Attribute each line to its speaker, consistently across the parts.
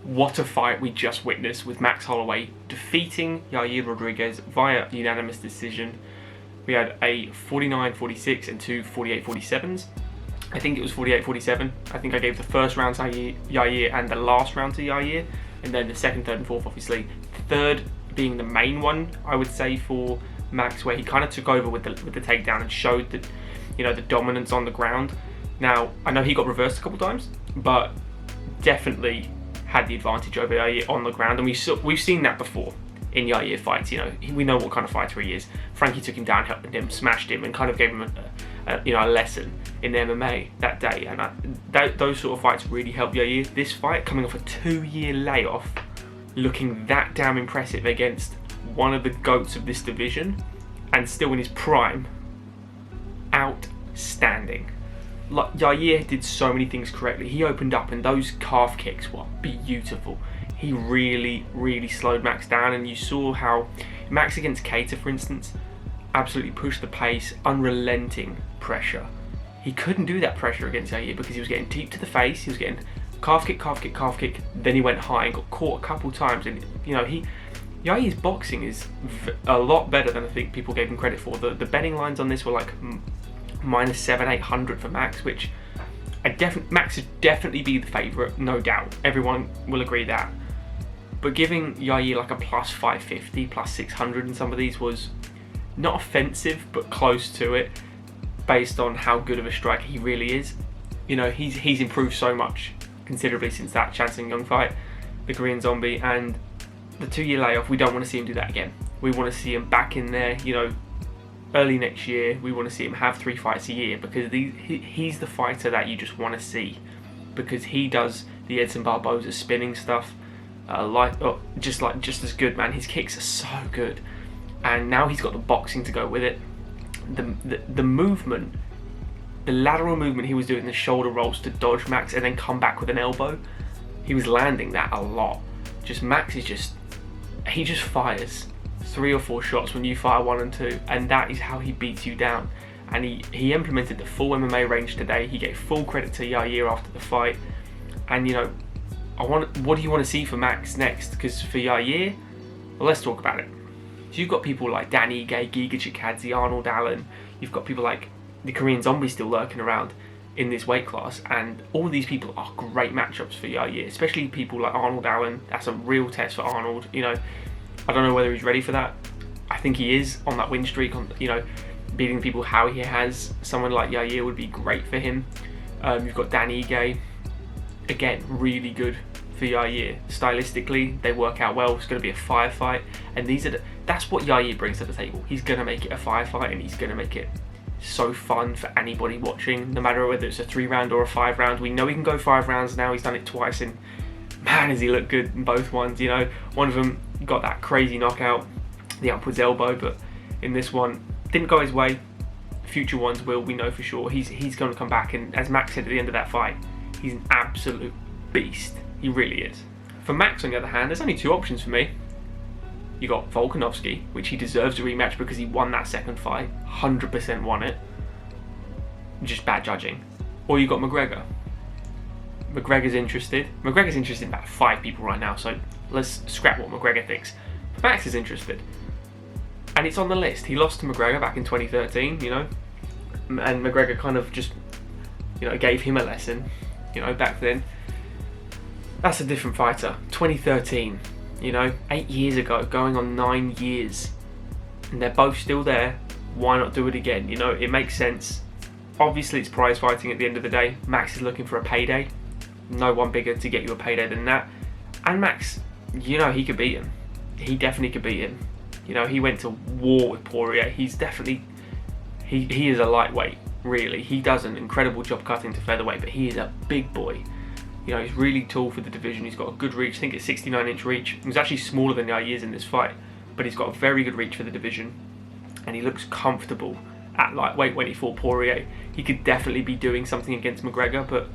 Speaker 1: what a fight we just witnessed with Max Holloway defeating Yair Rodriguez via unanimous decision. We had a 49-46 and two 48-47s. I think it was 48-47. I think I gave the first round to Yair and the last round to Yair, and then the second, third, and fourth, obviously. Third being the main one, I would say, for Max, where he kind of took over with the takedown and showed that, you know, the dominance on the ground. Now, I know he got reversed a couple times, but definitely had the advantage over Yair on the ground, and we've seen that before in Yair fights. You know, we know what kind of fighter he is. Frankie took him down, helped him, smashed him, and kind of gave him a lesson in MMA that day. And those sort of fights really helped Yair. This fight, coming off a 2-year layoff, looking that damn impressive against one of the GOATs of this division, and still in his prime, outstanding. Like, Yair did so many things correctly. He opened up, and those calf kicks were beautiful. He really, really slowed Max down, and you saw how Max against Cater, for instance, absolutely pushed the pace, unrelenting pressure. He couldn't do that pressure against Yair because he was getting teep to the face, he was getting calf kick, calf kick, calf kick, then he went high and got caught a couple times. And, you know, Yair's boxing is a lot better than I think people gave him credit for. The betting lines on this were like -700-800 for Max, which Max would definitely be the favourite, no doubt. Everyone will agree that. But giving Yair like a +550, +600 in some of these was not offensive, but close to it, based on how good of a striker he really is. You know, he's improved so much considerably since that Chanson Young fight, the Korean Zombie, and the 2-year layoff. We don't want to see him do that again. We want to see him back in there, you know, early next year. We want to see him have 3 fights a year, because he's the fighter that you just want to see, because he does the Edson Barboza spinning stuff just as good, man. His kicks are so good, and now he's got the boxing to go with it. The movement, the lateral movement he was doing, the shoulder rolls to dodge Max and then come back with an elbow, he was landing that a lot. Max is he just fires 3 or 4 shots when you fire 1 and 2, and that is how he beats you down. And he implemented the full MMA range today. He gave full credit to Yair after the fight. And, you know, what do you want to see for Max next? Because for Yair, well, let's talk about it. So you've got people like Dan Ige, Giga Chikadze, Arnold Allen. You've got people like the Korean Zombie still lurking around in this weight class, and all of these people are great matchups for Yair, especially people like Arnold Allen. That's a real test for Arnold. You know, I don't know whether he's ready for that. I think he is on that win streak, you know, beating people how he has. Someone like Yair would be great for him. You've got Dan Ige, again, really good for Yair. Stylistically, they work out well. It's going to be a firefight, and that's what Yair brings to the table. He's going to make it a firefight, and he's going to make it so fun for anybody watching, no matter whether it's a 3-round or a 5-round. We know he can go 5 rounds now. He's done it twice, and man, does he look good in both ones. You know, one of them got that crazy knockout, the upwards elbow, but in this one, didn't go his way. Future ones will, we know for sure. He's going to come back, and as Max said at the end of that fight, he's an absolute beast. He really is. For Max, on the other hand, there's only 2 options for me. You got Volkanovski, which he deserves a rematch because he won that second fight, 100% won it. Just bad judging. Or you got McGregor. McGregor's interested. McGregor's interested in about 5 people right now, so let's scrap what McGregor thinks. But Max is interested, and it's on the list. He lost to McGregor back in 2013, you know, and McGregor kind of just, you know, gave him a lesson, you know, back then. That's a different fighter. 2013, you know, 8 years ago, going on 9 years, and they're both still there. Why not do it again? You know, it makes sense. Obviously, it's prize fighting at the end of the day. Max is looking for a payday. No one bigger to get you a payday than that. And Max, you know, he could beat him. He definitely could beat him. You know, he went to war with Poirier. He's definitely, he is a lightweight, really. He does an incredible job cutting to featherweight, but he is a big boy. You know, he's really tall for the division. He's got a good reach. I think it's 69-inch reach. He was actually smaller than Yair in this fight, but he's got a very good reach for the division, and he looks comfortable at lightweight when he fought Poirier. He could definitely be doing something against McGregor, but,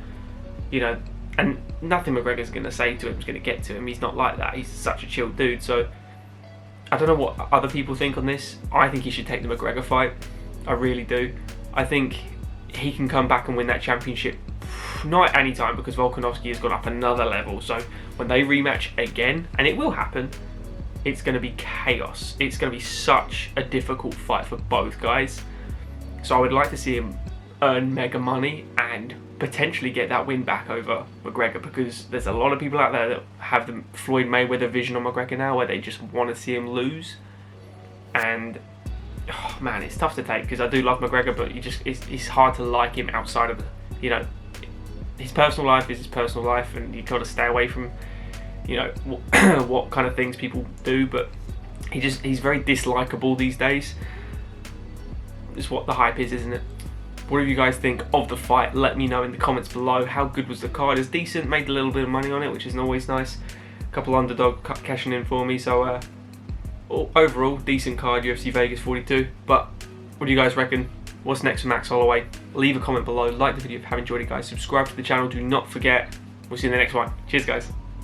Speaker 1: you know, and nothing McGregor's going to say to him is going to get to him. He's not like that. He's such a chilled dude. So I don't know what other people think on this. I think he should take the McGregor fight. I really do. I think he can come back and win that championship not any time, because Volkanovski has gone up another level. So when they rematch again, and it will happen, it's going to be chaos. It's going to be such a difficult fight for both guys. So I would like to see him earn mega money and potentially get that win back over McGregor, because there's a lot of people out there that have the Floyd Mayweather vision on McGregor now, where they just want to see him lose. And oh man, it's tough to take, because I do love McGregor, but it's hard to like him outside of, you know, his personal life is his personal life, and you've got to stay away from, you know, what kind of things people do. But he's very dislikable these days. It's what the hype is, isn't it? What do you guys think of the fight? Let me know in the comments below. How good was the card? It's decent, made a little bit of money on it, which is always nice. A couple underdog cashing in for me, so overall decent card, UFC Vegas 42. But what do you guys reckon? What's next for Max Holloway? Leave a comment below, like the video if you have enjoyed it, guys. Subscribe to the channel, do not forget. We'll see you in the next one. Cheers, guys.